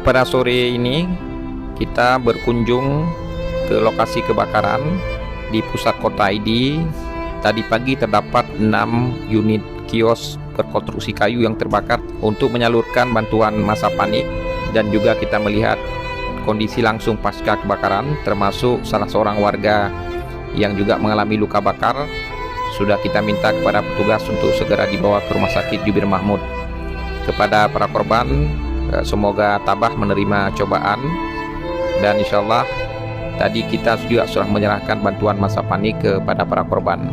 Pada sore ini kita berkunjung ke lokasi kebakaran di pusat kota ID. Tadi pagi terdapat 6 unit kios berkonstruksi kayu yang terbakar untuk menyalurkan bantuan masa panik, dan juga kita melihat kondisi langsung pasca kebakaran, termasuk salah seorang warga yang juga mengalami luka bakar. Sudah kita minta kepada petugas untuk segera dibawa ke rumah sakit Jubir Mahmud. Kepada para korban, semoga tabah menerima cobaan, dan insya Allah tadi kita juga sudah menyerahkan bantuan masa panik kepada para korban.